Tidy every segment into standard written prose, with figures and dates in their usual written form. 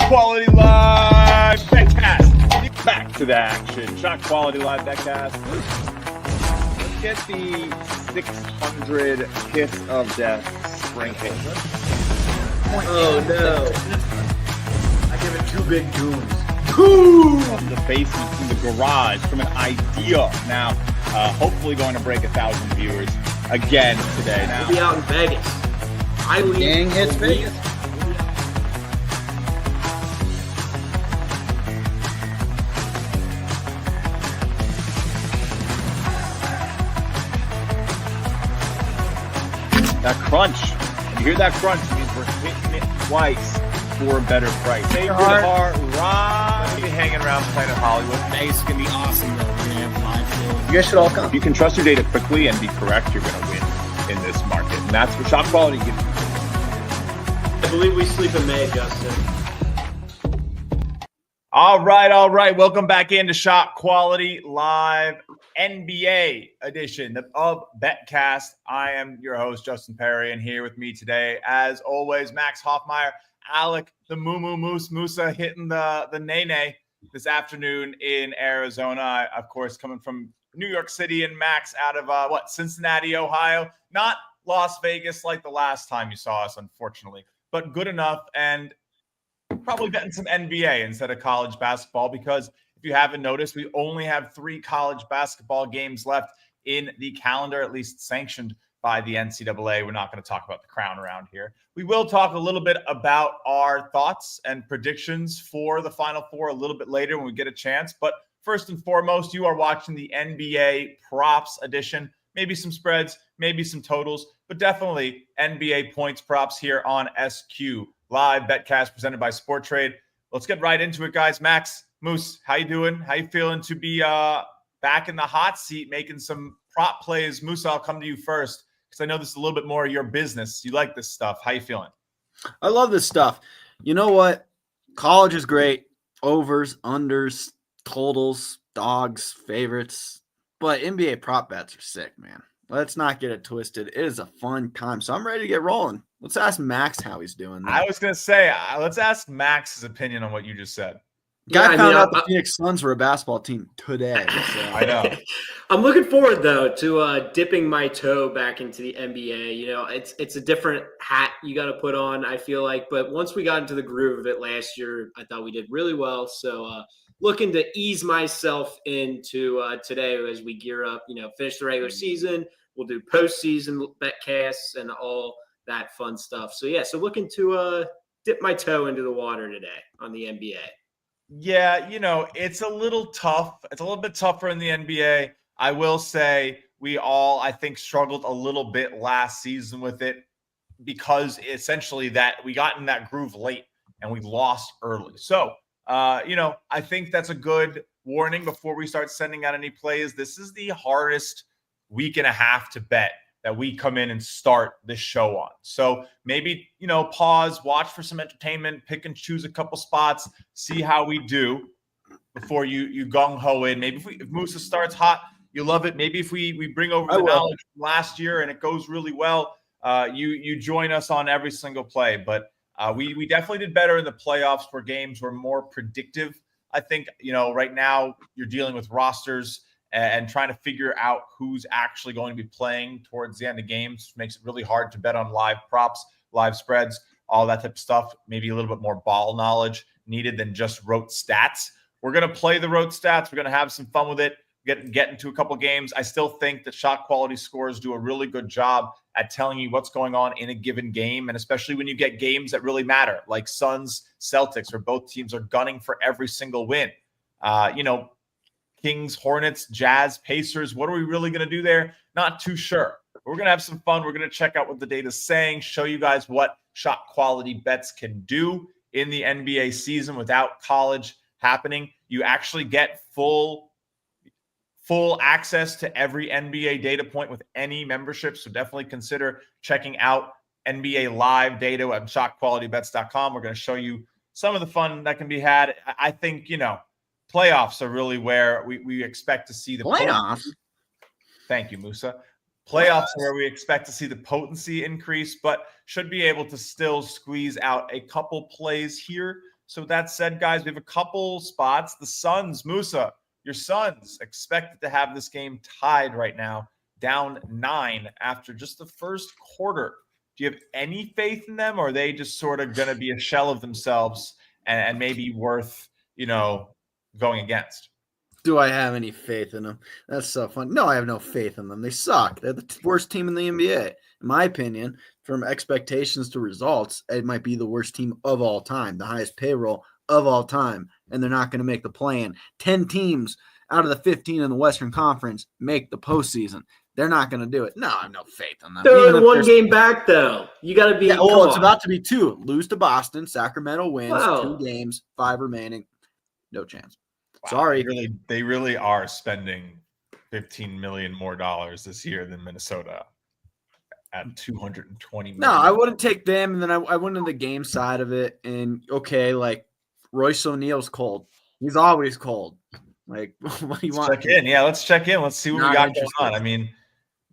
Quality Live BetCast. Back to the action. Shot Quality Live BetCast. Let's get the 600 kiss of death ranking. Oh no! I give it 2 big goons. From the basement, from the garage, from an idea. Now, hopefully going to break 1,000 viewers again today. Now, We'll be out in Vegas. Gang hits Vegas. that crunch. When you hear that crunch, it means we're hitting it twice for a better price. Favorite heart, right? We'll be hanging around Planet Hollywood. Vegas is going to be awesome, though. We're going to have live shows. You guys should all come. If you can trust your data quickly and be correct, you're going to win in this market. And that's what Shot Quality gives you. I believe we sleep in May, Justin. All right. Welcome back into Shot Quality Live NBA edition of BetCast. I am your host, Justin Perry, and here with me today, as always, Max Hoffmeyer, Alec, the Moo Moose Musa hitting the Nene this afternoon in Arizona. Of course, coming from New York City, and Max out of Cincinnati, Ohio. Not Las Vegas like the last time you saw us, unfortunately, but good enough, and probably betting some NBA instead of college basketball, because if you haven't noticed, we only have 3 college basketball games left in the calendar, at least sanctioned by the NCAA. We're not going to talk about the crown around here. We will talk a little bit about our thoughts and predictions for the Final Four a little bit later when we get a chance. But first and foremost, you are watching the NBA props edition. Maybe some spreads, maybe some totals, but definitely NBA points props here on SQLive BetCast presented by Sport Trade. Let's get right into it, guys. Max, Moose, how you doing? How you feeling to be back in the hot seat making some prop plays? Moose, I'll come to you first because I know this is a little bit more your business. You like this stuff. How you feeling? I love this stuff. You know what? College is great. Overs, unders, totals, dogs, favorites. But NBA prop bets are sick, man. Let's not get it twisted. It is a fun time. So I'm ready to get rolling. Let's ask Max how he's doing. I was going to say, let's ask Max's opinion on what you just said. Guy found out the Phoenix Suns were a basketball team today. So. I know. I'm looking forward, though, to dipping my toe back into the NBA. You know, it's a different hat you got to put on, I feel like. But once we got into the groove of it last year, I thought we did really well. So looking to ease myself into today as we gear up, finish the regular season. We'll do postseason BetCasts and all that fun stuff. So, yeah, looking to dip my toe into the water today on the NBA. Yeah, it's a little tough. It's a little bit tougher in the NBA. I will say we all, I think, struggled a little bit last season with it because essentially that we got in that groove late and we lost early. So, I think that's a good warning before we start sending out any plays. This is the hardest week and a half to bet that we come in and start this show on. So maybe, pause, watch for some entertainment, pick and choose a couple spots, see how we do before you gung-ho in. Maybe if Musa starts hot, you love it. Maybe if we bring over the knowledge from last year and it goes really well, you join us on every single play. But we definitely did better in the playoffs where games were more predictive. I think, right now you're dealing with rosters and trying to figure out who's actually going to be playing towards the end of games makes it really hard to bet on live props, live spreads, all that type of stuff. Maybe a little bit more ball knowledge needed than just rote stats. We're going to play the rote stats. We're going to have some fun with it, get into a couple games. I still think that Shot Quality Scores do a really good job at telling you what's going on in a given game, and especially when you get games that really matter, like Suns, Celtics, where both teams are gunning for every single win. Kings, Hornets, Jazz, Pacers. What are we really going to do there? Not too sure. We're going to have some fun. We're going to check out what the data is saying, show you guys what shot quality bets can do in the NBA season without college happening. You actually get full access to every NBA data point with any membership. So definitely consider checking out NBA live data at shotqualitybets.com. We're going to show you some of the fun that can be had. I think, playoffs are really where we expect to see the playoffs. Thank you, Musa. Playoffs are where we expect to see the potency increase, but should be able to still squeeze out a couple plays here So with that said, guys, we have a couple spots. The Suns, Musa, your Suns expected to have this game tied right now, down 9 after just the first quarter. Do you have any faith in them, or are they just sort of going to be a shell of themselves and maybe worth, going against? Do I have any faith in them? That's so fun. No, I have no faith in them. They suck. They're the worst team in the NBA. In my opinion, from expectations to results, it might be the worst team of all time, the highest payroll of all time, and they're not going to make the play-in. 10 teams out of the 15 in the Western Conference make the postseason. They're not going to do it. No, I have no faith in them. They're only one game back, though. You got to be. Yeah, well, it's about to be 2. Lose to Boston. Sacramento wins. Wow. 2 games, 5 remaining. No chance. Wow, Sorry. They really are spending $15 million more this year than Minnesota at $220 million. No, I wouldn't take them, and then I went in the game side of it, and okay, like Royce O'Neal's cold. He's always cold. Like, what do you want? Check in. Yeah, let's check in. Let's see what we got going on. I mean,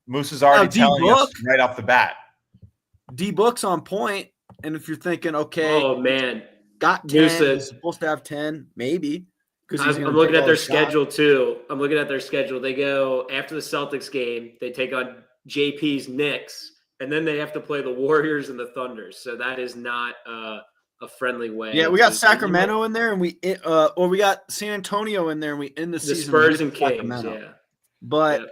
Moose is already telling us right off the bat. D-Book's on point, and if you're thinking, okay, oh man, got 10, he's supposed to have 10, maybe. I'm looking at their schedule too. They go after the Celtics game. They take on JP's Knicks, and then they have to play the Warriors and the Thunder. So that is not a friendly way. Yeah, we got Sacramento in there, and we got San Antonio in there, and we end the season. Spurs and Kings, yeah. But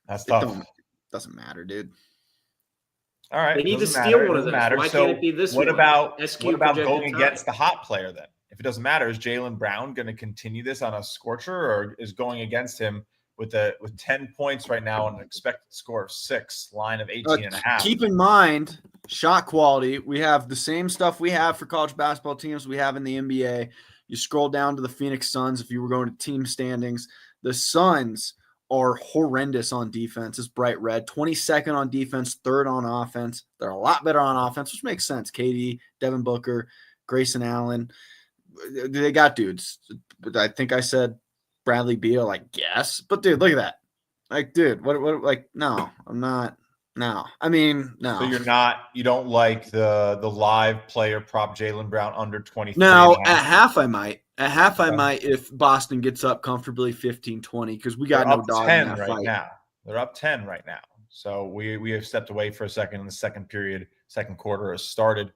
that's tough. Doesn't matter, dude. All right, they need to steal one of those. Why can't it be this one? What about going against the hot player then? If it doesn't matter, is Jaylen Brown going to continue this on a scorcher, or is going against him with 10 points right now and an expected score of 6, line of 18.5? Keep in mind, shot quality. We have the same stuff we have for college basketball teams we have in the NBA. You scroll down to the Phoenix Suns if you were going to team standings. The Suns are horrendous on defense. It's bright red. 22nd on defense, 3rd on offense. They're a lot better on offense, which makes sense. KD, Devin Booker, Grayson Allen. They got dudes. But I think I said Bradley Beal, like, yes. But, dude, look at that. Like, dude, what like, no, I'm not. No. I mean, no. So you don't like the live player prop Jaylen Brown under 23? No, at half I might. At half I might if Boston gets up comfortably 15-20 because we got no dog in that fight. Now. They're up 10 right now. So we have stepped away for a second in the second period. Second quarter has started.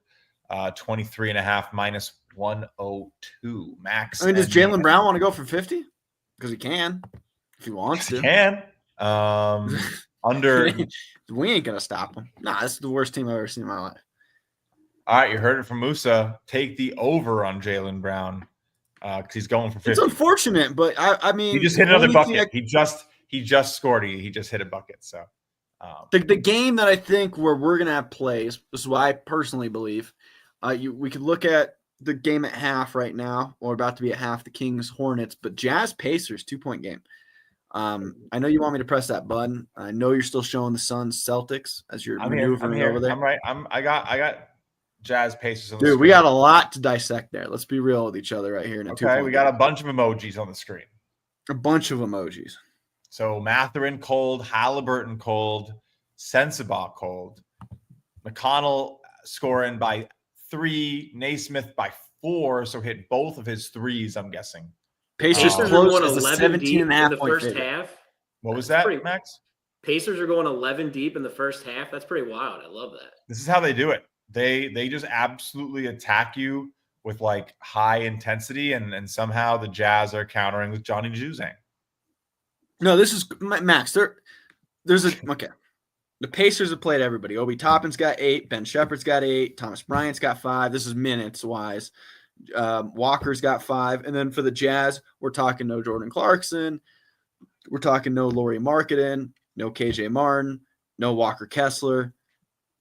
23.5 minus 102 max. I mean, does Jaylen Brown want to go for 50? Because he can, if he wants to. He can. Under we ain't gonna stop him. Nah, this is the worst team I've ever seen in my life. All right, you heard it from Musa. Take the over on Jaylen Brown because he's going for 50. It's unfortunate, but I mean, he just hit another bucket. He just scored. He just hit a bucket. So the game that I think where we're gonna have plays. This is what I personally believe. We could look at the game at half right now, or about to be at half. The Kings Hornets, but Jazz Pacers 2-point game. I know you want me to press that button. I know you're still showing the Suns Celtics as you're maneuvering over there. I'm right. I got Jazz Pacers on the screen. Dude, we got a lot to dissect there. Let's be real with each other right here. Okay, we got a bunch of emojis on the screen. A bunch of emojis. So Mathurin cold, Halliburton cold, Sensabaugh cold, McConnell scoring by 3, Naismith by 4, so hit both of his threes, I'm guessing. Pacers are going 11 deep in the first half. What was that, Max? Pacers are going 11 deep in the first half. That's pretty wild. I love that. This is how they do it. They just absolutely attack you with like high intensity, and somehow the Jazz are countering with Johnny Juzang. No, this is Max. There's okay. The Pacers have played everybody. Obi Toppin's got 8. Ben Shepherd's got 8. Thomas Bryant's got 5. This is minutes wise. Walker's got 5. And then for the Jazz, we're talking no Jordan Clarkson. We're talking no Lauri Markkanen, no KJ Martin, no Walker Kessler.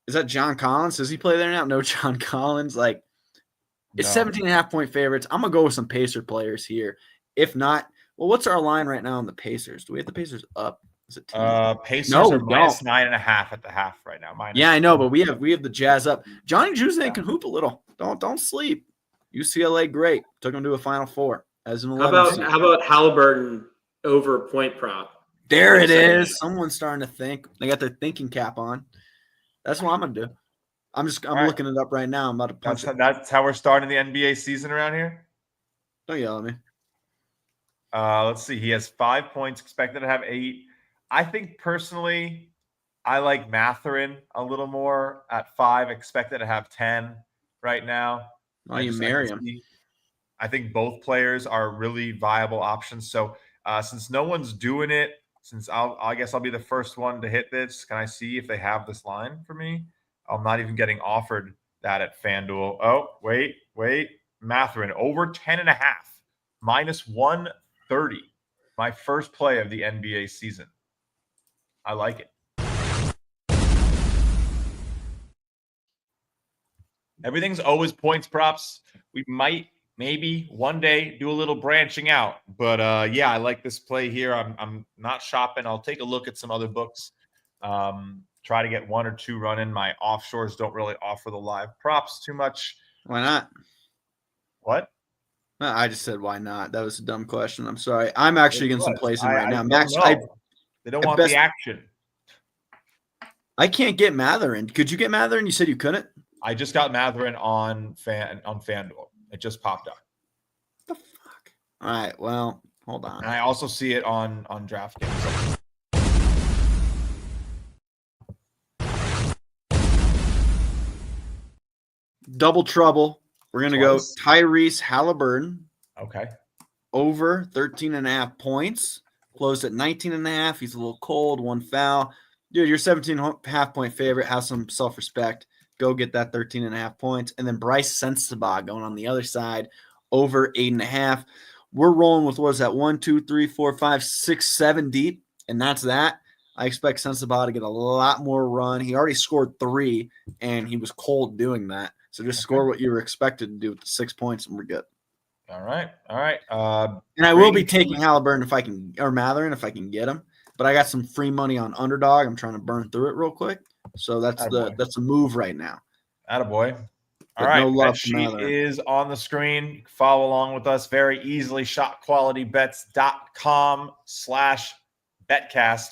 Is that John Collins? Does he play there now? No John Collins. Like, it's 17.5-point favorites. I'm going to go with some Pacer players here. If not, well, what's our line right now on the Pacers? Do we have the Pacers up? Is it Pacers are minus 9.5 at the half right now. Yeah, I know, but we have the Jazz up. Johnny Juzang can hoop a little. Don't sleep. UCLA, great. Took him to a Final Four as an 11. How about Halliburton over point prop? There it is. Someone's starting to think. They got their thinking cap on. That's what I'm gonna do. I'm right. looking it up right now. I'm about to punch it. That's how we're starting the NBA season around here. Don't yell at me. Let's see. He has 5 points, expected to have 8. I think personally, I like Matherin a little more at 5, expected to have 10 right now. Oh, you marry him. I think both players are really viable options. So since no one's doing it, I guess I'll be the first one to hit this. Can I see if they have this line for me? I'm not even getting offered that at FanDuel. Oh, wait. Matherin over 10.5, minus 130. My first play of the NBA season. I like it. Everything's always points props. We might maybe one day do a little branching out, but yeah, I like this play here. I'm not shopping. I'll take a look at some other books. Try to get 1 or 2 running. My offshores don't really offer the live props too much. Why not? What? No, I just said why not. That was a dumb question. I'm sorry. I'm actually getting some plays in right now. Max, they don't want the action. I can't get Matherin. Could you get Matherin? You said you couldn't. I just got Matherin on FanDuel. It just popped up. What the fuck? All right. Well, hold on. And I also see it on DraftKings. Double trouble. We're going to go Tyrese Halliburton. Okay. Over 13.5 points. Closed at 19.5. He's a little cold. 1 foul. Dude, your 17.5 point favorite. Have some self-respect. Go get that 13.5 points. And then Bryce Sensabaugh going on the other side. Over 8.5. We're rolling with, what is that? 1, 2, 3, 4, 5, 6, 7 deep. And that's that. I expect Sensabaugh to get a lot more run. He already scored 3, and he was cold doing that. So just score what you were expected to do with the 6 points, and we're good. All right. And I will be taking Halliburton if I can, or Matherin if I can get him. But I got some free money on underdog. I'm trying to burn through it real quick. So that's that's a move right now. Attaboy. All But right. no love Bet to sheet Matherin. is on the screen. Follow along with us very easily. shotqualitybets.com/betcast.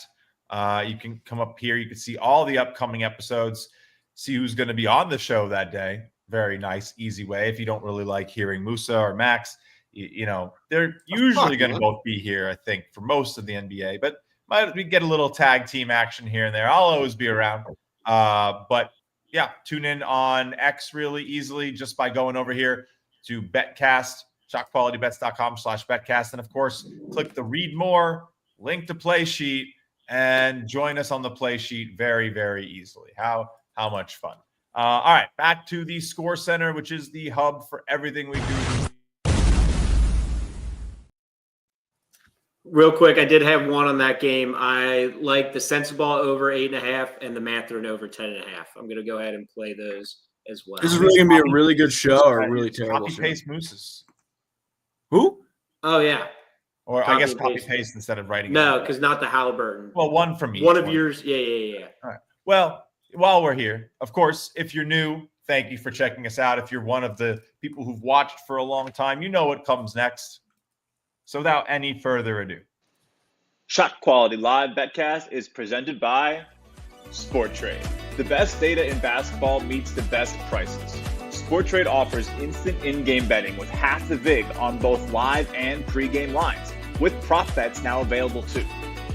You can come up here. You can see all the upcoming episodes. See who's going to be on the show that day. Very nice, easy way. If you don't really like hearing Musa or Max, you know, they're usually going to both be here, I think, for most of the NBA. But we get a little tag team action here and there. I'll always be around. But yeah, tune in on X really easily just by going over here to BetCast, shotqualitybets.com/betcast. And of course, click the read more, link to play sheet, and join us on the play sheet very, very easily. How much fun. All right, back to the Score Center, which is the hub for everything we do. Real quick, I did have one on that game. I like the Sensabaugh over 8.5 and the Matherin over 10.5. I'm going to go ahead and play those as well. This is really going to be a really good show or a really terrible show. Copy-paste Moose's. Who? Oh, yeah. Or I guess copy-paste instead of writing. No, because not the Halliburton. Well, one from each. One of yours. Yeah. All right. Well, while we're here, of course, if you're new, thank you for checking us out. If you're one of the people who've watched for a long time, you know what comes next. So without any further ado. Shot Quality Live BetCast is presented by SportTrade. The best data in basketball meets the best prices. SportTrade offers instant in-game betting with half the vig on both live and pre-game lines, with prop bets now available too.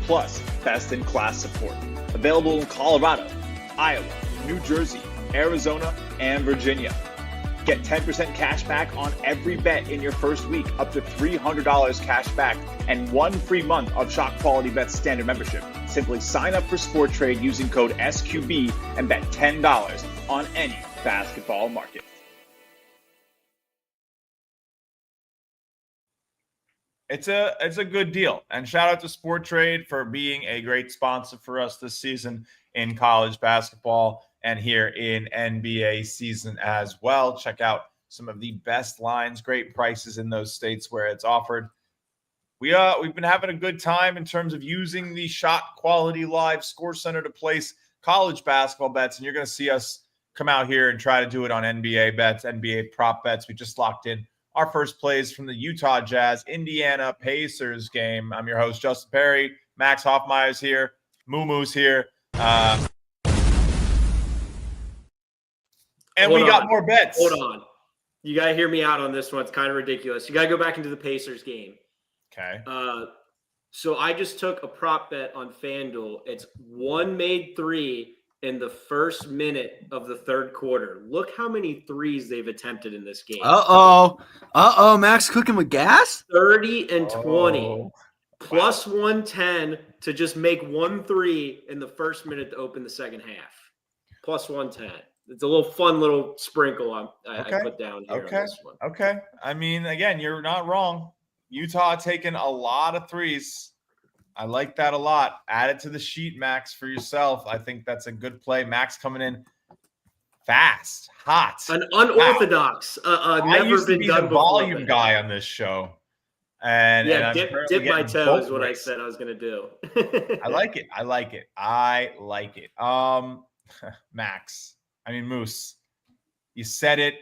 Plus, best-in-class support. Available in Colorado, Iowa, New Jersey, Arizona, and Virginia. Get 10% cash back on every bet in your first week, up to $300 cash back, and 1 free month of Shot Quality Bets standard membership. Simply sign up for SportTrade using code SQB and bet $10 on any basketball market. It's a good deal. And shout out to SportTrade for being a great sponsor for us this season in college basketball and here in NBA season as well. Check out some of the best lines, great prices in those states where it's offered. We've been having a good time in terms of using the Shot Quality Live Score Center to place college basketball bets, and you're going to see us come out here and try to do it on NBA bets, NBA prop bets. We just locked in our first plays from the Utah Jazz, Indiana Pacers game. I'm your host, Justin Perry. Max Hoffmeyer's here. Moomoo's here. And Hold we got on. more bets. Hold on. You got to hear me out on this one. It's kind of ridiculous. You got to go back into the Pacers game. Okay. So I just took a prop bet on FanDuel. It's one made three in the first minute of the third quarter. Look how many threes they've attempted in this game. Max cooking with gas? 30 and 20. Oh. Plus 110 to just make 1-3 in the first minute to open the second half. Plus 110. It's a little fun little sprinkle I put down here on this one. Okay. I mean, again, you're not wrong. Utah taking a lot of threes. I like that a lot. Add it to the sheet, Max, for yourself. I think that's a good play. Max coming in fast, hot. An unorthodox, I never used to been be done the before. volume guy on this show. And I'm dip my getting toe both is what I ways. said I was going to do. I like it. Max, I mean, Moose, you said it.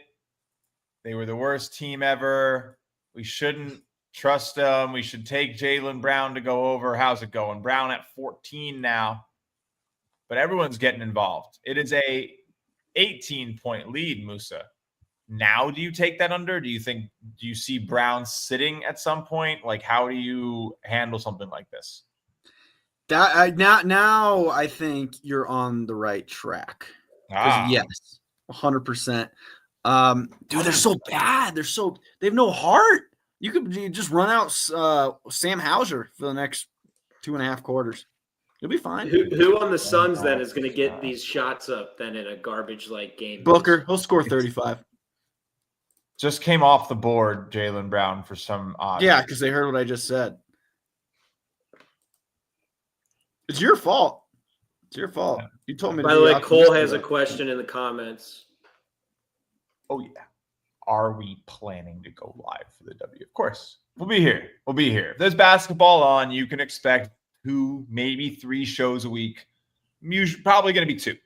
They were the worst team ever. We shouldn't trust them. We should take Jaylen Brown to go over. How's it going? Brown at 14 now. But everyone's getting involved. It is a 18-point lead, Musa. Now do you take that under? Do you see Brown sitting at some point? Like, how do you handle something like this? Now I think you're on the right track. Yes, 100%. Dude, they're so bad. They have no heart. You just run out Sam Hauser for the next 2.5 quarters. You'll be fine. Who on the Suns then is going to get these shots up then in a garbage-like game? Booker, he'll score 35. Just came off the board, Jaylen Brown, for some odd. Yeah, because they heard what I just said. It's your fault. It's your fault. You told me. By the way, Cole has a question in the comments. Oh, yeah. Are we planning to go live for the W? Of course. We'll be here. If there's basketball on, you can expect 2, maybe 3 shows a week. Probably going to be 2.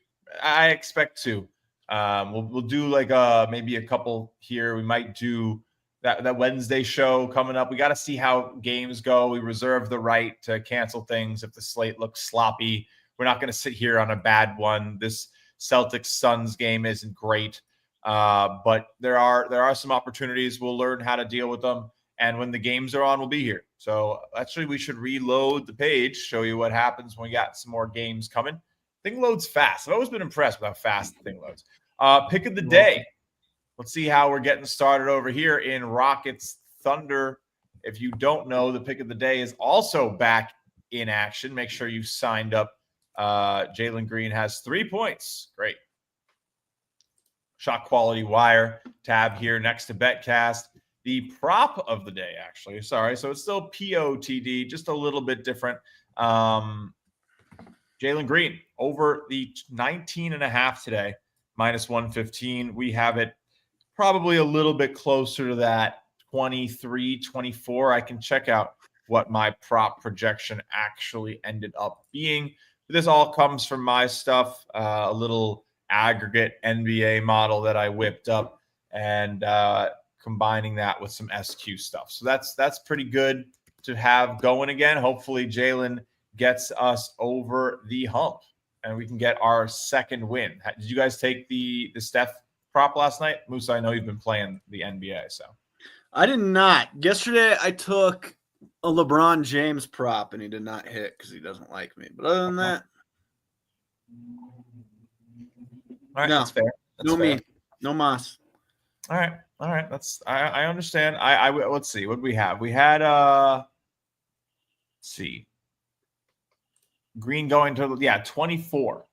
I expect 2. We'll do like maybe a couple here. We might do that Wednesday show coming up. We got to see how games go. We reserve the right to cancel things if the slate looks sloppy. We're not going to sit here on a bad one. This Celtics Suns game isn't great, but there are some opportunities. We'll learn how to deal with them, and when the games are on, we'll be here. So actually, we should reload the page, show you what happens when we got some more games coming. Thing loads fast. I've always been impressed with how fast the thing loads. Pick of the day. Let's see how we're getting started over here in Rockets Thunder. If you don't know, the pick of the day is also back in action. Make sure you've signed up. Jalen Green has 3 points. Great. Shot quality wire tab here next to BetCast. The prop of the day, actually. Sorry. So it's still POTD, just a little bit different. Jalen Green over the 19.5 today, minus 115. We have it probably a little bit closer to that 23, 24. I can check out what my prop projection actually ended up being. This all comes from my stuff, a little aggregate NBA model that I whipped up and combining that with some SQ stuff. So that's pretty good to have going again. Hopefully Jalen gets us over the hump and we can get our second win. Did you guys take the Steph prop last night? Musa, I know you've been playing the NBA, so. I did not. Yesterday I took a LeBron James prop and he did not hit because he doesn't like me. But other than that, all right, no, that's fair. That's no fair. me, no Moss. All right. That's I understand. I let's see what we have. We had let's see. Green going to 24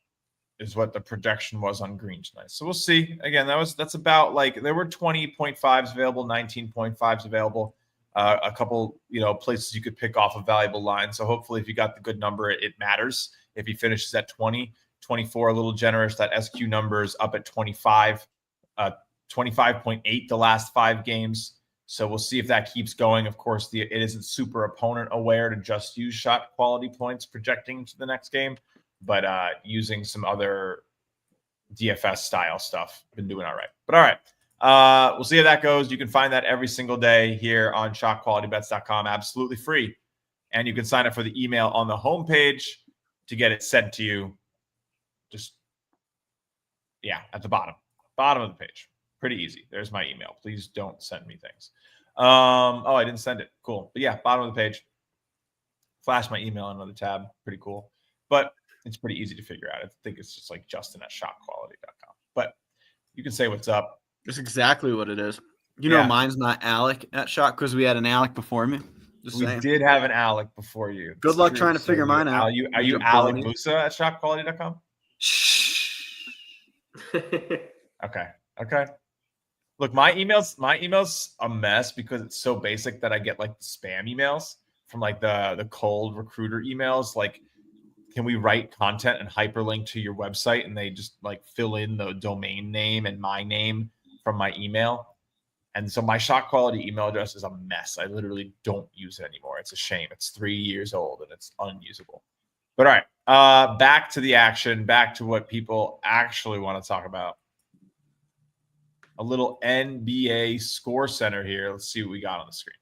is what the projection was on Green tonight. So we'll see. Again, that's about like there were 20.5s available, 19.5s available. A couple, places you could pick off a valuable line. So hopefully if you got the good number, it matters. If he finishes at 20, 24, a little generous, that SQ number is up at 25, 25.8 the last 5 games. So we'll see if that keeps going. Of course, it isn't super opponent aware to just use shot quality points projecting to the next game, but using some other DFS style stuff, been doing all right. But all right, we'll see how that goes. You can find that every single day here on shotqualitybets.com, absolutely free. And you can sign up for the email on the homepage to get it sent to you. Just, at the bottom. Bottom of the page. Pretty easy. There's my email. Please don't send me things. I didn't send it. Cool. But yeah, bottom of the page. Flash my email in another tab. Pretty cool. But it's pretty easy to figure out. I think it's just like Justin@shotquality.com. But you can say what's up. That's exactly what it is. Yeah. Mine's not Alec at Shot because we had an Alec before me. Just We saying. did have an Alec before you. Good It's luck true. trying to So figure mine out. Are you Alec Musa at shotquality.com? Shh. Okay. Look, my email's a mess because it's so basic that I get like spam emails from like the cold recruiter emails. Like, can we write content and hyperlink to your website? And they just like fill in the domain name and my name from my email. And so my Shot Quality email address is a mess. I literally don't use it anymore. It's a shame. It's 3 years old and it's unusable. But all right, back to the action, back to what people actually want to talk about. A little NBA score center here. Let's see what we got on the screen.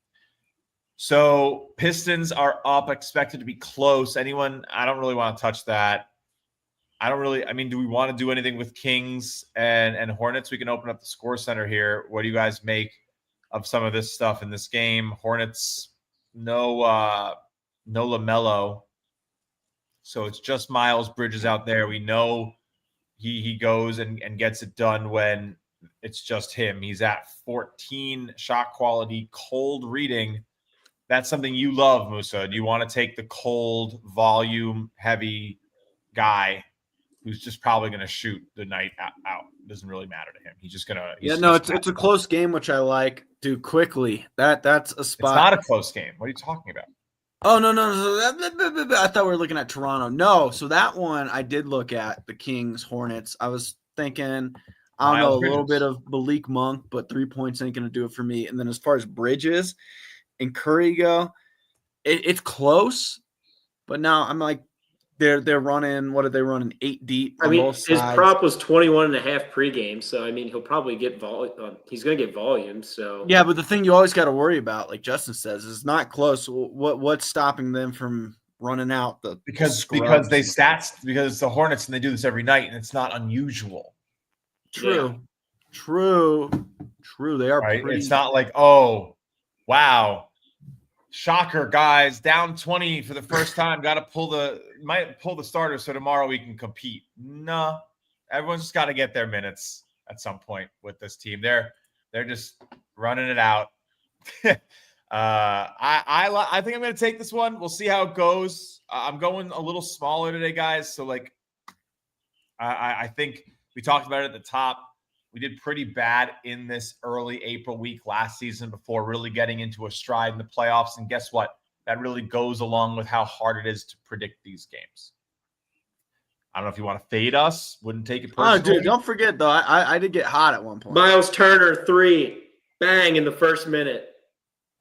So Pistons are up, expected to be close. Anyone? I don't really want to touch that. Do we want to do anything with Kings and Hornets? We can open up the score center here. What do you guys make of some of this stuff in this game? Hornets, no LaMelo. So it's just Miles Bridges out there. We know he goes and gets it done when it's just him. He's at 14 shot quality, cold reading. That's something you love, Musa. Do you want to take the cold, volume, heavy guy who's just probably going to shoot the night out? It doesn't really matter to him. He's just going to. It's a close game, which I like. Do quickly. That's a spot. It's not a close game. What are you talking about? Oh, no. I thought we were looking at Toronto. No, so that one I did look at, the Kings, Hornets. I was thinking, I don't know, a little bit of Malik Monk, but 3 points ain't going to do it for me. And then as far as Bridges and Curry go, it's close, but now I'm like, they're running, what are they running, 8 deep on both sides. His prop was 21.5 pregame, so I mean he'll probably get volume. He's going to get volume. So yeah, but the thing you always got to worry about, like Justin says, is not close. What's stopping them from running out the because it's the Hornets and they do this every night and it's not unusual. True. They are right. pretty. It's not like, oh, wow. Shocker, guys, down 20 for the first time. Got to might pull the starter so tomorrow we can compete. No, everyone's just got to get their minutes at some point with this team. They're just running it out. I think I'm going to take this one. We'll see how it goes. I'm going a little smaller today, guys. So like, I think we talked about it at the top. We did pretty bad in this early April week last season before really getting into a stride in the playoffs. And guess what? That really goes along with how hard it is to predict these games. I don't know if you want to fade us. Wouldn't take it personally. Oh, dude, don't forget, though. I did get hot at one point. Miles Turner 3, bang in the first minute.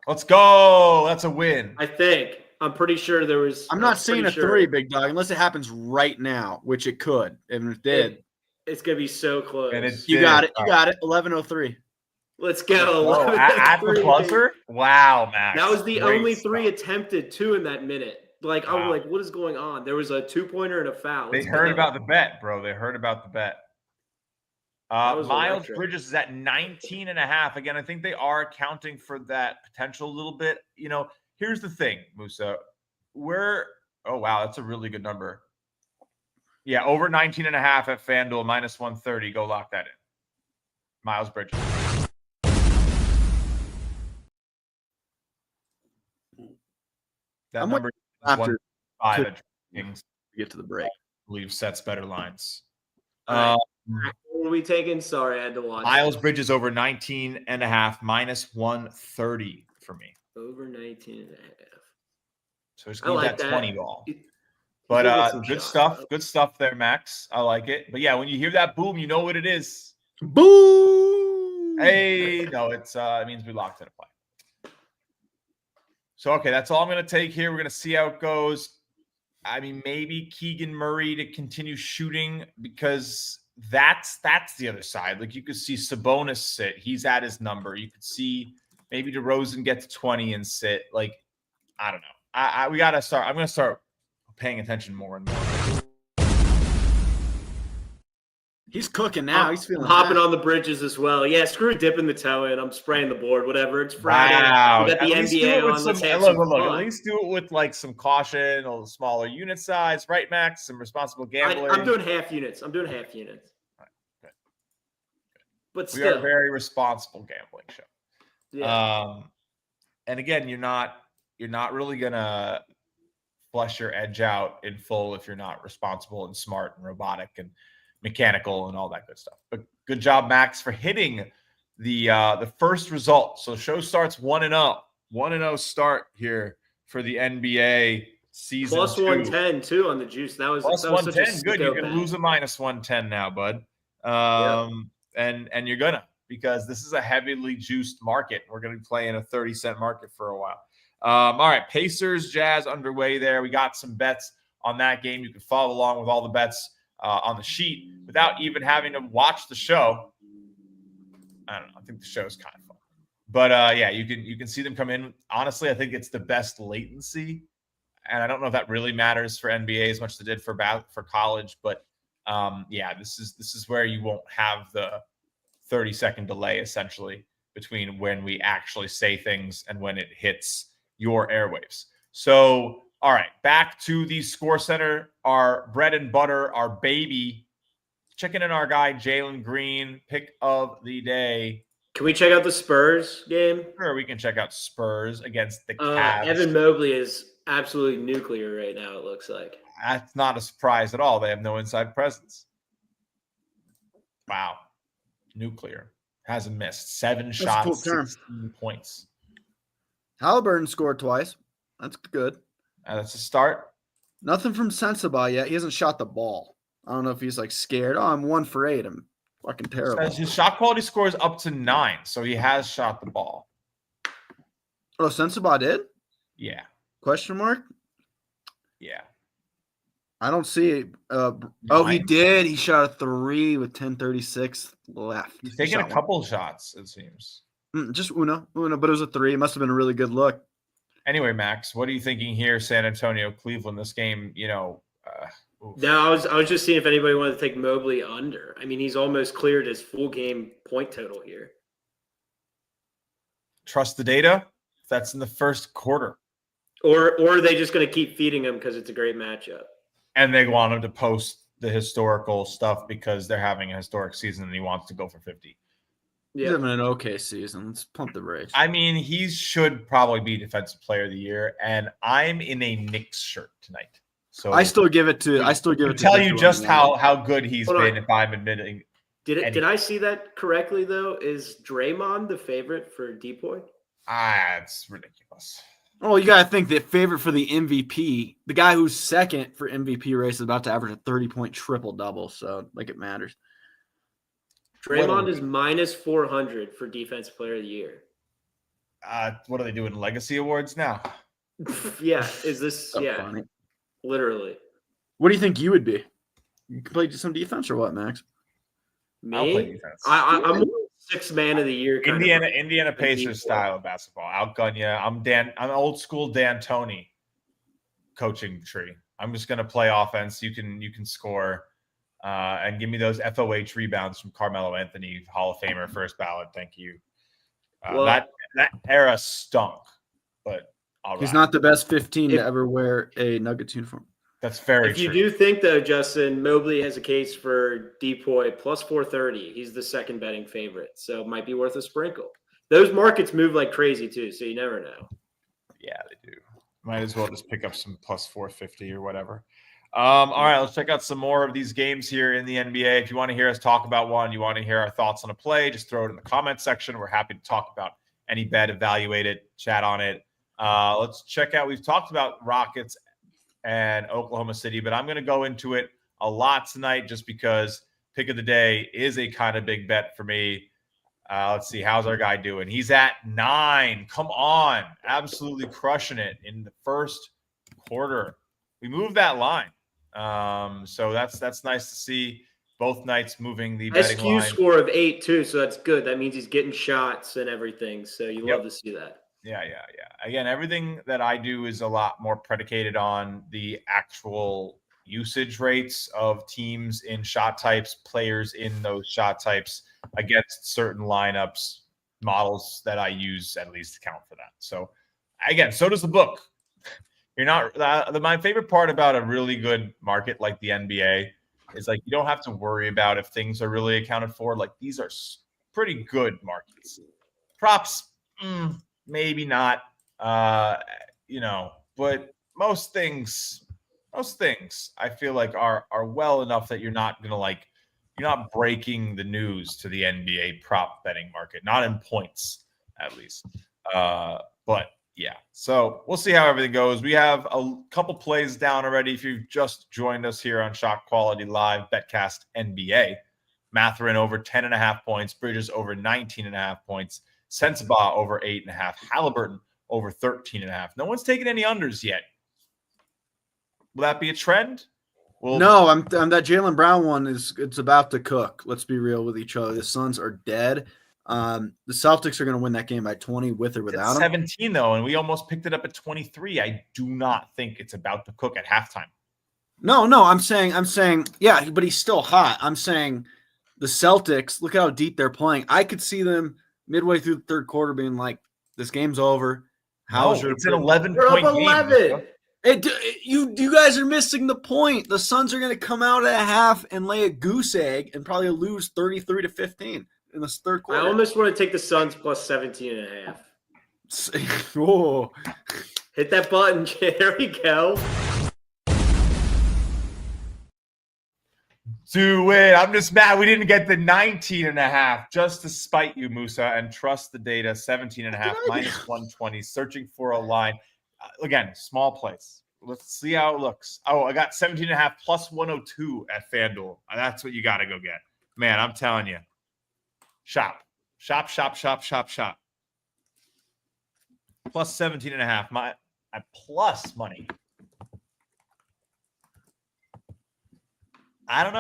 Let's go. That's a win. I think. I'm pretty sure there was. I'm not seeing a 3, big dog, unless it happens right now, which it could. And if it did. It's going to be so close. And you got it. 11:03. Let's go. Oh, at the buzzer? Wow, Max. That was the Great only stuff. 3 attempted, 2 in that minute. Like, Wow. I was like, what is going on? There was a 2-pointer and a foul. They heard about the bet, bro. They heard about the bet. Miles electric. Bridges is at 19.5. Again, I think they are accounting for that potential a little bit. You know, here's the thing, Musa. Oh, wow, that's a really good number. Yeah, over 19.5 at FanDuel, minus 130. Go lock that in. Miles Bridges. That number is after 1.5 at DraftKings. Get to the break. I believe sets better lines. What are we taking? Sorry, I had to watch. Miles Bridges over 19.5, minus 130 for me. Over 19.5. So just give like that that. 20 ball. Give But it some good shot. stuff. Good stuff there, Max. I like it. But yeah, when you hear that boom, you know what it is. Boom! Hey, no, it means we locked in a play. So okay, that's all I'm gonna take here. We're gonna see how it goes. I mean, maybe Keegan Murray to continue shooting because that's the other side. Like you could see Sabonis sit. He's at his number. You could see maybe DeRozan get to 20 and sit. Like, I don't know. We gotta start. I'm gonna start paying attention more and more. He's cooking now. He's I'm feeling hopping hot. on the bridges as well. Yeah, screw dipping the toe in. I'm spraying the board, whatever. It's Friday. Wow. We got the At least do it NBA with on. some Let's have look, some look, at fun. least do it with like some caution, a smaller unit size, right, Max? Some responsible gambling. I'm doing half units. But We are a still, very responsible gambling show. yeah. And again, you're not really gonna flush your edge out in full if you're not responsible and smart and robotic and mechanical and all that good stuff. But good job, Max, for hitting the first result. So show starts 1-0. 1-0 start here for the NBA season. Plus 110 too on the juice. That was 110. Good. You can bet. lose a minus 110 now, bud. And you're gonna, because this is a heavily juiced market. We're gonna be playing a 30-cent market for a while. All right, Pacers, Jazz underway there. We got some bets on that game. You can follow along with all the bets on the sheet without even having to watch the show. I don't know. I think the show is kind of fun. But yeah, you can see them come in. Honestly, I think it's the best latency. And I don't know if that really matters for NBA as much as it did for college. But yeah, this is where you won't have the 30-second delay essentially between when we actually say things and when it hits your airwaves. So, all right, back to the Score Center, our bread and butter, our baby. Checking in our guy, Jalen Green, pick of the day. Can we check out the Spurs game? Sure, we can check out Spurs against the Cavs. Evan Mobley is absolutely nuclear right now, it looks like. That's not a surprise at all. They have no inside presence. Wow. Nuclear. Hasn't missed. 7 shots, cool term. 16 points. Halliburton scored twice. That's good. That's a start. Nothing from Sensabaugh yet. He hasn't shot the ball. I don't know if he's like scared. Oh, I'm 1 for 8. I'm fucking terrible. His shot quality score is up to 9, so he has shot the ball. Oh, Sensabaugh did? Yeah. Question mark? Yeah. I don't see it. He did. He shot a 3 with 10:36 left. He's taking a couple shots, it seems. Just Uno, but it was a 3. It must have been a really good look. Anyway, Max, what are you thinking here, San Antonio, Cleveland? This game, No, I was just seeing if anybody wanted to take Mobley under. I mean, he's almost cleared his full game point total here. Trust the data. That's in the first quarter. Or are they just going to keep feeding him because it's a great matchup? And they want him to post the historical stuff because they're having a historic season and he wants to go for 50. He's having an okay season. Let's pump the brakes. I mean, he should probably be Defensive Player of the Year, and I'm in a Knicks shirt tonight. So I still give it to. Tell you just how good he's been. If I'm admitting, did I see that correctly though? Is Draymond the favorite for Depoy? It's ridiculous. Oh, you got to think the favorite for the MVP, the guy who's second for MVP race, is about to average a 30-point triple-double. So, like, it matters. Draymond is minus 400 for Defensive Player of the Year. What are they doing? Legacy awards now? Yeah. Is this? So yeah. funny. Literally. What do you think you would be? You can play some defense or what, Max? Me? I'll play defense. I'm 6th man of the year. Indiana Pacers style of basketball. Outgun you. I'm old school D'Antoni coaching tree. I'm just gonna play offense. You can score. And give me those FOH rebounds from Carmelo Anthony, Hall of Famer, first ballot. Thank you. That era stunk, but he's not the best 15 to ever wear a Nuggets uniform. That's very true. If you do think, though, Justin, Mobley has a case for Depoy plus 430. He's the second betting favorite, so it might be worth a sprinkle. Those markets move like crazy, too, so you never know. Yeah, they do. Might as well just pick up some plus 450 or whatever. All right, let's check out some more of these games here in the NBA. If you want to hear us talk about one, you want to hear our thoughts on a play, just throw it in the comment section. We're happy to talk about any bet, evaluate it, chat on it. Let's check out. We've talked about Rockets and Oklahoma City, but I'm going to go into it a lot tonight just because pick of the day is a kind of big bet for me. Let's see. How's our guy doing? He's at 9. Come on. Absolutely crushing it in the first quarter. We moved that line. So that's nice to see. Both nights moving the betting SQ line. score of 8 too, so that's good. That means he's getting shots and everything. So you love to see that. Yeah. Again, everything that I do is a lot more predicated on the actual usage rates of teams in shot types, players in those shot types against certain lineups, models that I use at least account for that. So again, so does the book. You're not my favorite part about a really good market like the NBA is like you don't have to worry about if things are really accounted for. Like these are pretty good markets. Props, maybe not. But most things I feel like are well enough that you're not breaking the news to the NBA prop betting market, not in points at least. But yeah, so we'll see how everything goes. We have a couple plays down already. If you've just joined us here on Shot Quality Live, BetCast NBA, Matherin over 10.5 points, Bridges over 19.5 points, Sensabaugh over 8.5, Halliburton over 13.5. No one's taken any unders yet. Will that be a trend? No, I'm that Jaylen Brown one it's about to cook. Let's be real with each other. The Suns are dead. The Celtics are going to win that game by 20 with or without him. 17 though, and we almost picked it up at 23. I do not think it's about to cook at halftime. No, I'm saying, yeah, but he's still hot. I'm saying the Celtics, look how deep they're playing. I could see them midway through the third quarter being like, this game's over. It's an 11-point game. 11. You guys are missing the point. The Suns are going to come out at a half and lay a goose egg and probably lose 33-15 in this third quarter. I almost want to take the Suns plus 17.5. Whoa. Hit that button. There we go. Do it. I'm just mad we didn't get the 19.5 just to spite you, Musa, and trust the data. 17.5 minus 120. Searching for a line. Again, small place. Let's see how it looks. Oh, I got 17.5 plus 102 at FanDuel. That's what you got to go get. Man, I'm telling you. Shop. Plus 17.5. My plus money. I don't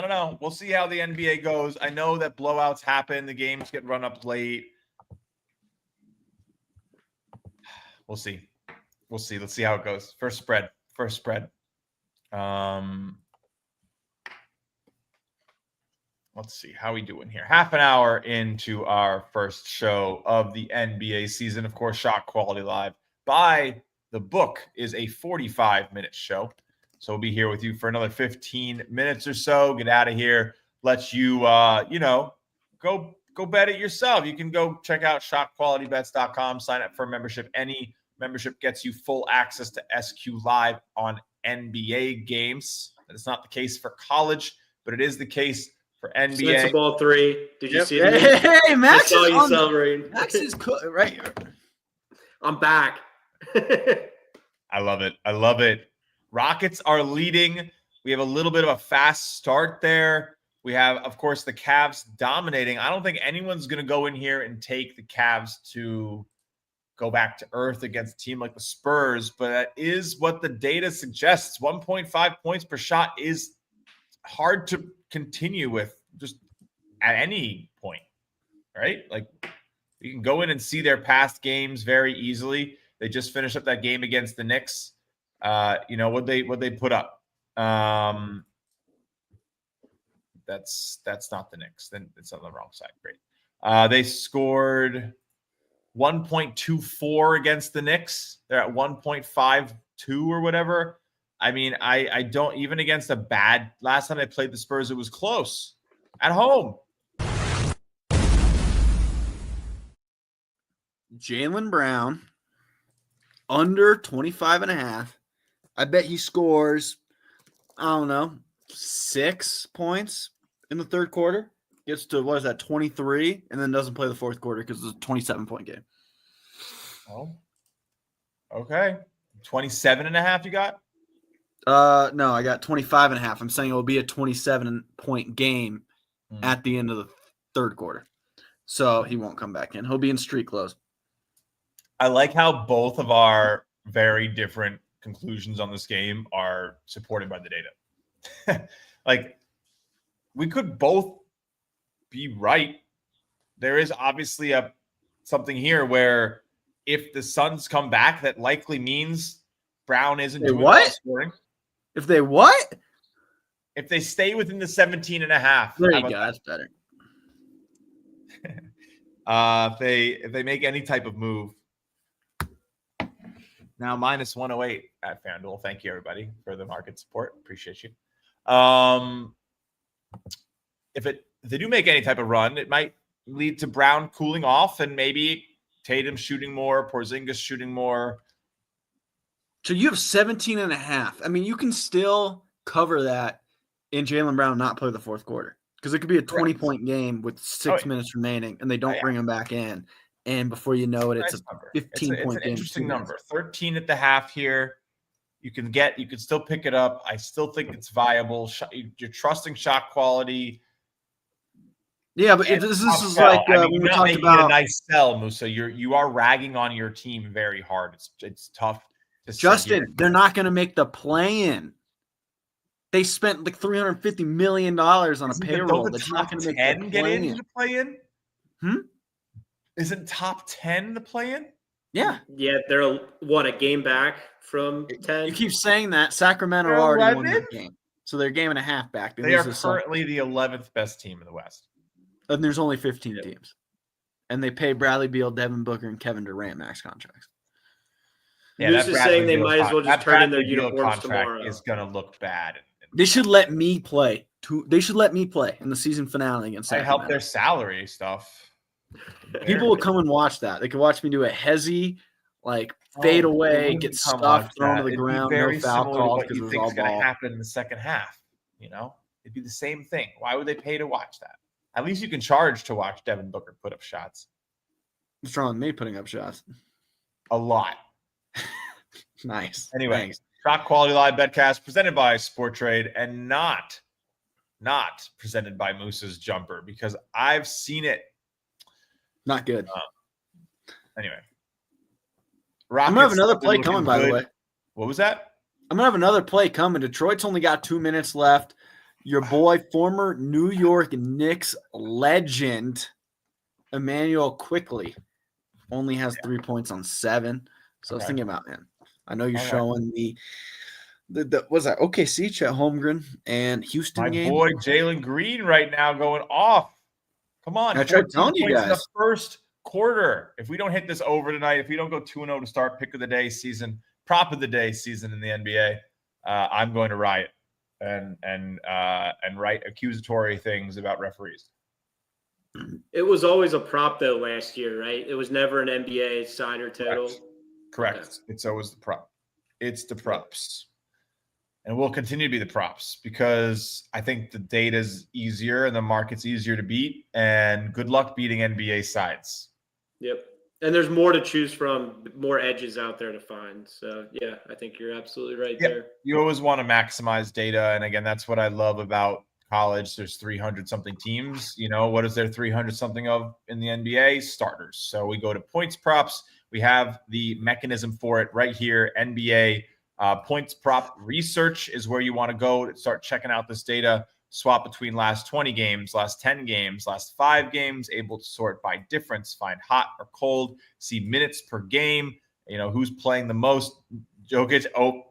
know. We'll see how the NBA goes. I know that blowouts happen. The games get run up late. We'll see. Let's see how it goes. First spread. Let's see how we doing here. Half an hour into our first show of the NBA season. Of course, Shot Quality Live by the book is a 45-minute show. So we'll be here with you for another 15 minutes or so. Get out of here. Let you, go bet it yourself. You can go check out shotqualitybets.com. Sign up for a membership. Any membership gets you full access to SQLive on NBA games. That is not the case for college, but it is the case for NBA. Sensabaugh 3. Did you see it? Hey, Max I saw you celebrating. Max is right here. I'm back. I love it. Rockets are leading. We have a little bit of a fast start there. We have, of course, the Cavs dominating. I don't think anyone's going to go in here and take the Cavs to go back to earth against a team like the Spurs, but that is what the data suggests. 1.5 points per shot is hard to continue with just at any point, right? Like you can go in and see their past games very easily. They just finished up that game against the Knicks. What they put up. That's not the Knicks. Then it's on the wrong side. Great. They scored 1.24 against the Knicks. They're at 1.52 or whatever. I mean, I don't even against a bad. Last time they played the Spurs, it was close at home. Jaylen Brown under 25.5. I bet he scores, 6 points in the third quarter. Gets to, 23, and then doesn't play the fourth quarter because it's a 27-point game. Oh, okay. 27.5 you got? No, I got 25.5. I'm saying it will be a 27-point game at the end of the third quarter. So he won't come back in. He'll be in street clothes. I like how both of our very different conclusions on this game are supported by the data. Like, we could both be right. There is obviously something here where if the Suns come back, that likely means Brown isn't doing what? scoring. If they what? If they stay within the 17.5. There how you about go. That's better. if they make any type of move. Now minus 108 at FanDuel. Thank you everybody for the market support. Appreciate you. If they do make any type of run, it might lead to Brown cooling off and maybe Tatum shooting more, Porzingis shooting more. So you have 17.5. I mean, you can still cover that in Jaylen Brown not play the fourth quarter because it could be a 20-point game with 6 minutes remaining and they don't bring him back in. And before you know it, it's a 15-point game. Interesting number. 13 at the half here. You can still pick it up. I still think it's viable. You're trusting shot quality. Yeah, but this is like when we talked about a nice sell, Musa. You are ragging on your team very hard. It's tough to Justin, they're not going to make the play-in. They spent like $350 million on a payroll. Don't the top 10 get into the play-in? Isn't top 10 the play-in? Yeah. Yeah, they're a game back from 10. You keep saying that. Sacramento already won that game. So they're a game and a half back. They are currently the 11th best team in the West. And there's only 15 teams. And they pay Bradley Beal, Devin Booker, and Kevin Durant max contracts. Yeah, Moose is saying they might as well just turn in their uniforms tomorrow. Is going to look bad. They should let me play. They should let me play in the season finale against Sacramento. I help their salary stuff. People will come and watch that. They can watch me do a hezzy, fade away, get stuff thrown to the ground, no foul calls because it was all going to happen in the second half. It'd be the same thing. Why would they pay to watch that? At least you can charge to watch Devin Booker put up shots. What's wrong with me putting up shots? A lot. Nice. Anyway, thanks. Shot Quality Live BetCast presented by Sport Trade and not presented by Moose's Jumper because I've seen it. Not good. Anyway. I'm going to have another play coming, by the way. What was that? I'm going to have another play coming. Detroit's only got 2 minutes left. Your boy, former New York Knicks legend, Emmanuel Quickly, only has 3 points on 7. So I was thinking about, man, I know you're showing the what's that? OKC, Chet Holmgren, and Houston game. My boy, Jalen Green right now going off. Come on. I tried telling you guys. In the first quarter. If we don't hit this over tonight, if we don't go 2-0 to start pick of the day season, prop of the day season in the NBA, I'm going to riot and write accusatory things about referees. It was always a prop though last year, right? It was never an NBA side or total. Correct. Okay. It's always the prop. It's the props. And we'll continue to be the props because I think the data is easier and the market's easier to beat. And good luck beating NBA sides. Yep. And there's more to choose from, more edges out there to find. So, yeah, I think you're absolutely right there. You always want to maximize data. And again, that's what I love about college. There's 300-something teams. What is there 300-something of in the NBA? Starters. So we go to points props. We have the mechanism for it right here. NBA points prop research is where you want to go to start checking out this data. Swap between last 20 games, last 10 games, last 5 games, able to sort by difference, find hot or cold, see minutes per game, who's playing the most. Jokic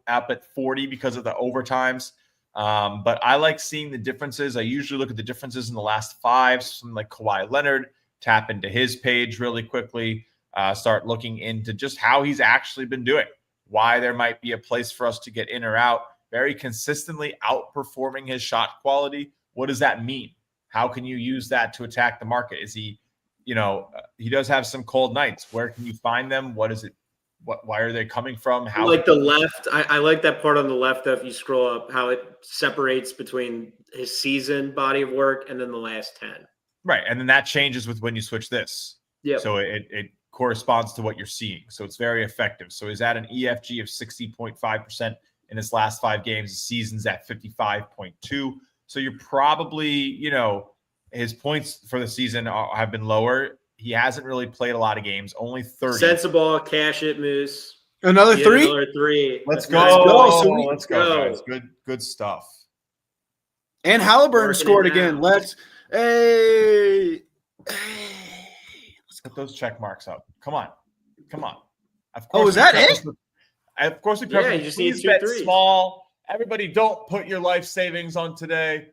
up at 40 because of the overtimes. But I like seeing the differences. I usually look at the differences in the last 5, something like Kawhi Leonard, tap into his page really quickly, start looking into just how he's actually been doing, why there might be a place for us to get in or out. Very consistently outperforming his shot quality. What does that mean? How can you use that to attack the market? Is he, he does have some cold nights. Where can you find them? What is it? Why are they coming from? How? Like the left, I like that part on the left. If you scroll up, how it separates between his season body of work and then the last 10. Right, and then that changes with when you switch this. Yeah. So it corresponds to what you're seeing. So it's very effective. So he's at an EFG of 60.5%. In his last 5 games. The season's at 55.2. So you're probably, his points for the season have been lower. He hasn't really played a lot of games, only 30. Sensible, cash it, Moose. Another 3? Another 3. Let's go. Let's go, guys. Good stuff. And Halliburton scored again. Let's put those check marks up. Come on. Of course. Oh, is that it? Of course, we you just need 2 bet threes. small everybody don't put your life savings on today.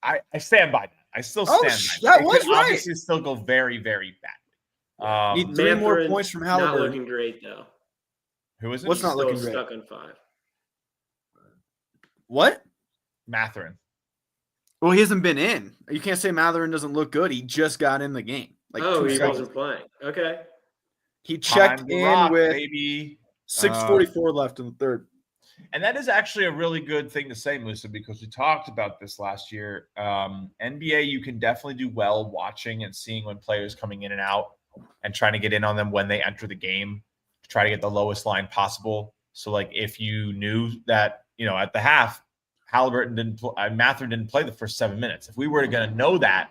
I stand by that. I still stand by that. That It was could right. obviously still go very, very badly. Need 3 more Matherin's points from not Halliburton. looking great though. Who is it? What's not Still looking great? stuck on 5. What? Matherin. Well, he hasn't been in. You can't say Matherin doesn't look good. He just got in the game. Like Oh, 2 he seconds. wasn't playing. Okay. He checked Time to in rock, with baby. 6:44 left in the third. And that is actually a really good thing to say, Musa, because we talked about this last year. NBA, you can definitely do well watching and seeing when players coming in and out and trying to get in on them when they enter the game to try to get the lowest line possible. So, like, if you knew that, at the half, Matherin didn't play the first 7 minutes. If we were going to know that,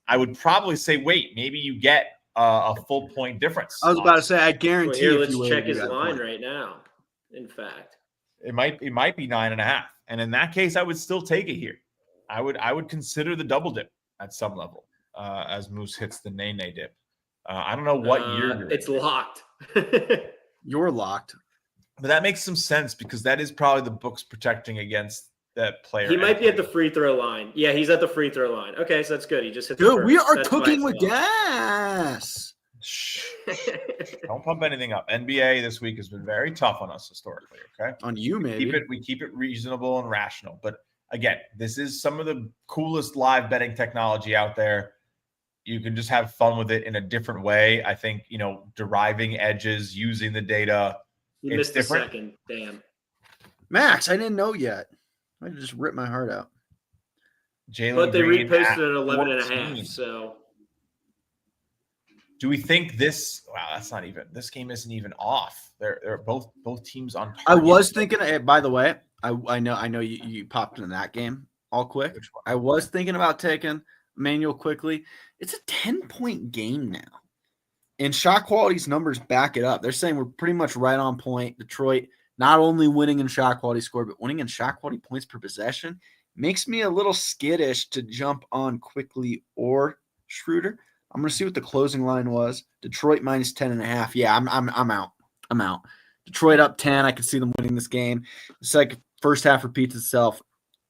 I would probably say, wait, maybe you get a full point difference. I was about to say, I guarantee. Well, here, if let's you check waited, you his got a line point. right now. In fact, it might be 9.5, and in that case, I would still take it here. I would consider the double dip at some level as Moose hits the Nene dip. I don't know what year it's locked. You're locked. But that makes some sense because that is probably the books protecting against that player. He might be at the free throw line. Yeah, he's at the free throw line. Okay, so that's good. He just hit the Dude, first. we are That's cooking why with it's gas. Shh. Don't pump anything up. NBA this week has been very tough on us historically. Okay, On you, maybe. we keep it reasonable and rational. But again, this is some of the coolest live betting technology out there. You can just have fun with it in a different way. I think deriving edges, using the data. You It's missed different. a second. Damn. Max, I didn't know yet. I just ripped my heart out. Jalen But they Green reposted at at 11 and a 14. half. So Do we think this? Wow, that's not even. This game isn't even off. They're both teams on target. I was thinking. By the way, I know you popped into that game all quick. Which one? I was thinking about taking Emmanuel quickly. It's a 10-point game now, and shot quality's numbers back it up. They're saying we're pretty much right on point. Detroit not only winning in shot quality score, but winning in shot quality points per possession. Makes me a little skittish to jump on quickly or Schroeder. I'm going to see what the closing line was. Detroit minus 10.5. Yeah, I'm out. I'm out. Detroit up 10. I can see them winning this game. It's like first half repeats itself.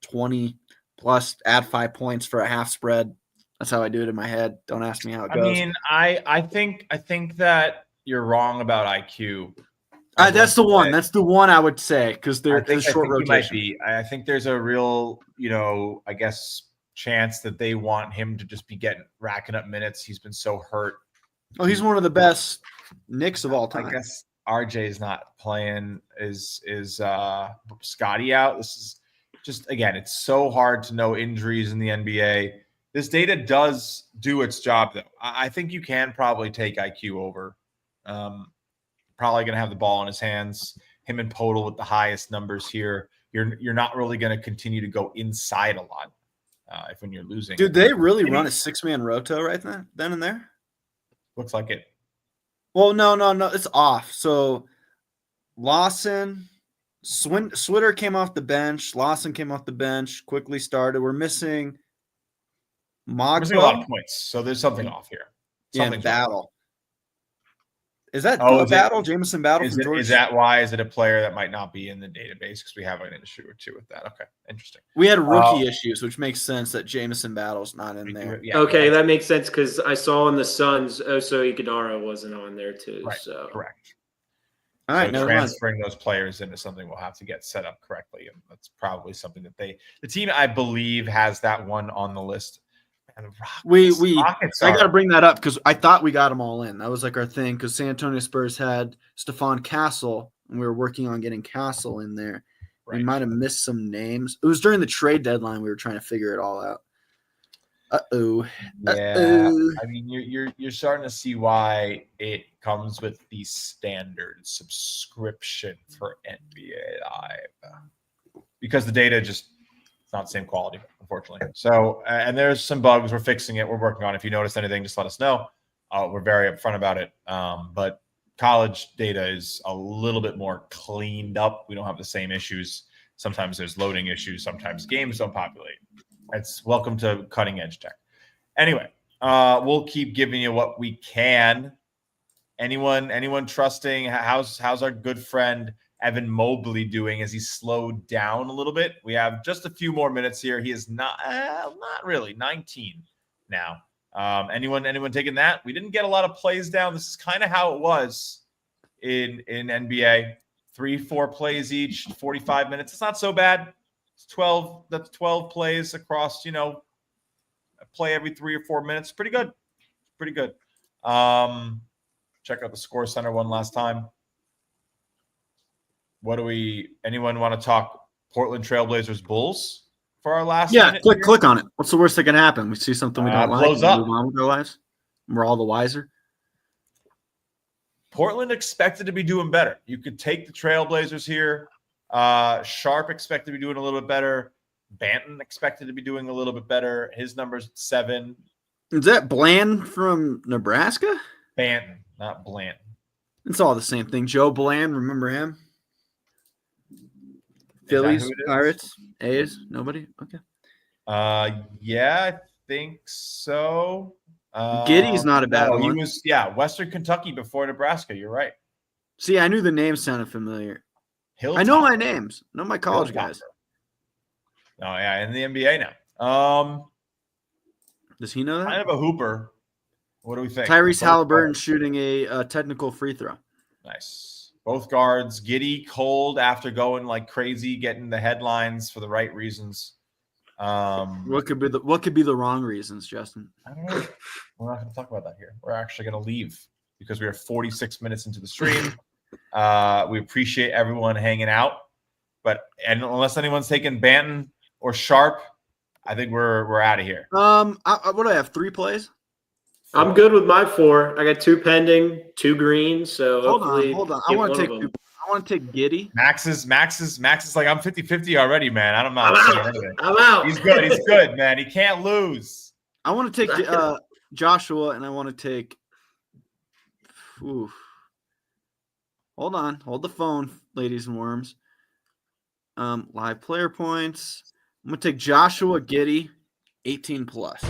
20 plus, add 5 points for a half spread. That's how I do it in my head. Don't ask me how it goes. I mean, I think that you're wrong about IQ. That's the one. That's the one I would say because they're short rotation. I think there's a real, I guess, chance that they want him to just be racking up minutes. He's been so hurt. Oh, he's one of the best Knicks of all time. I guess RJ's not playing. Is Scotty out? This is just, again, it's so hard to know injuries in the NBA. This data does do its job, though. I think you can probably take IQ over. Probably going to have the ball in his hands. Him and Podol with the highest numbers here. You're not really going to continue to go inside a lot if when you're losing. Dude, they really run a 6-man roto right then and there? Looks like it. Well, no. It's off. So Lawson, Switter came off the bench. Lawson came off the bench, quickly started. We're missing Mogba. Missing a lot of points, so there's something off here. Something Battle. Is that Battle? Jamison Battle from Georgia? Is that why? Is it a player that might not be in the database because we have an issue or two with that? Okay, interesting. We had rookie issues, which makes sense that Jamison Battle's not in there. Yeah, okay, that makes sense because I saw in the Suns Oso Ikadara wasn't on there too. Right, so correct. All right, so transferring those players into something we'll have to get set up correctly, and that's probably something that the team I believe has that one on the list. And Rockets I got to bring that up because I thought we got them all in. That was like our thing because San Antonio Spurs had Stephon Castle, and we were working on getting Castle in there. Right. We might have missed some names. It was during the trade deadline. We were trying to figure it all out. Yeah, I mean, you're starting to see why it comes with the standard subscription for NBA Live because the data just it's not the same quality, unfortunately. So, and there's some bugs. We're fixing it. We're working on it. If you notice anything, just let us know. We're very upfront about it. But college data is a little bit more cleaned up. We don't have the same issues. Sometimes there's loading issues. Sometimes games don't populate. It's welcome to cutting edge tech. Anyway, we'll keep giving you what we can. Anyone trusting? How's our good friend Evan Mobley doing as he slowed down a little bit? We have just a few more minutes here. He is not really 19 now. Anyone taking that? We didn't get a lot of plays down. This is kind of how it was in NBA. 3-4 plays each, 45 minutes. It's not so bad. It's 12. That's 12 plays across, a play every 3 or 4 minutes. Pretty good. Pretty good. Check out the Score Center one last time. Anyone want to talk Portland Trailblazers Bulls for our last minute? Click on it. What's the worst that can happen? We see something we don't like. Blows up. Move on with our lives. We're all the wiser. Portland expected to be doing better. You could take the Trailblazers here. Sharp expected to be doing a little bit better. Banton expected to be doing a little bit better. His number's 7. Is that Bland from Nebraska? Banton, not Blanton. It's all the same thing. Joe Bland, remember him? Phillies, Pirates, A's, nobody? Okay. Yeah, I think so. Giddy's not a bad one. He was, Western Kentucky before Nebraska. You're right. See, I knew the name sounded familiar. Hilltopper. I know my names. I know my college guys. Oh, yeah, in the NBA now. Does he know that? Kind of a hooper. What do we think? Tyrese Halliburton shooting a technical free throw. Nice. Both guards. Giddy cold after going like crazy, getting the headlines for the right reasons. What could be the wrong reasons, Justin? I don't know. We're not going to talk about that here. We're actually going to leave because we are 46 minutes into the stream. We appreciate everyone hanging out, and unless anyone's taking Banton or Sharp, I think we're out of here. What do I have? 3 plays? I'm good with my 4. I got 2 pending, 2 greens. So hold on. I want to take Giddy. Max is like, I'm 50-50 already, man. I'm not. I'm out. He's good, man. He can't lose. I want to take Joshua, and I want to take. Ooh. Hold on. Hold the phone, ladies and worms. Live player points. I'm going to take Joshua Giddy, 18+.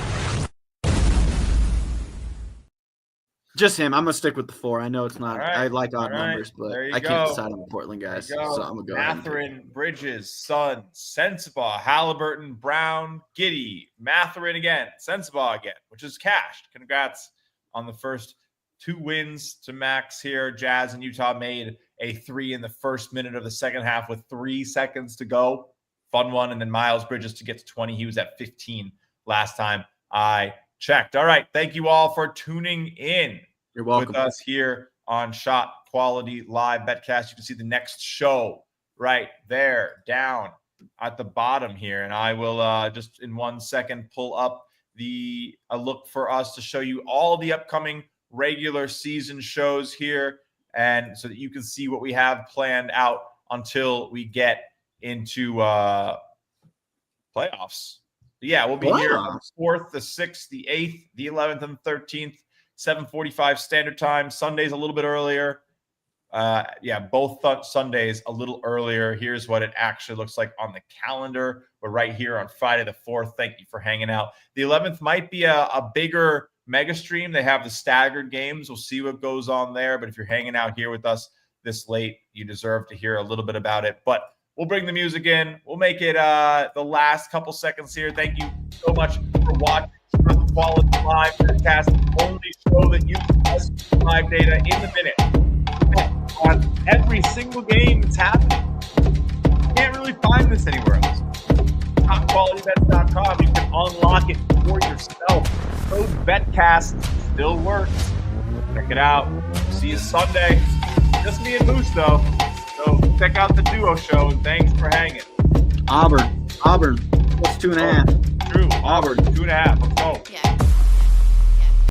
Just him. I'm going to stick with the 4. I know it's not. Right. I like odd numbers, but I can't decide on the Portland guys. So I'm going to go Mathurin, Bridges, Sun, Sensabaugh, Halliburton, Brown, Giddy, Mathurin again, Sensabaugh again, which is cashed. Congrats on the first 2 wins to Max here. Jazz and Utah made a 3 in the first minute of the second half with 3 seconds to go. Fun one. And then Miles Bridges to get to 20. He was at 15 last time I checked. All right. Thank you all for tuning in. You're welcome. With us here on Shot Quality Live BetCast. You can see the next show right there down at the bottom here. And I will just in 1 second pull up a look for us to show you all the upcoming regular season shows here, and so that you can see what we have planned out until we get into playoffs. But yeah, we'll be here on the 4th, the 6th, the 8th, the 11th, and the 13th, 7:45 standard time. Sundays a little bit earlier. Both Sundays a little earlier. Here's what it actually looks like on the calendar. We're right here on Friday the 4th. Thank you for hanging out. The 11th might be a bigger mega stream. They have the staggered games. We'll see what goes on there. But if you're hanging out here with us this late, you deserve to hear a little bit about it. But we'll bring the music in. We'll make it the last couple seconds here. Thank you so much for watching Quality Live BetCast, the only show that uses live data in the minute on every single game that's happening. You can't really find this anywhere else. TopQualityBets.com. You can unlock it for yourself. Code BetCast still works. Check it out. See you Sunday. Just me and Moose, though. So check out the duo show, and thanks for hanging. Auburn. What's 2.5? True. Auburn, 2.5. Let's go.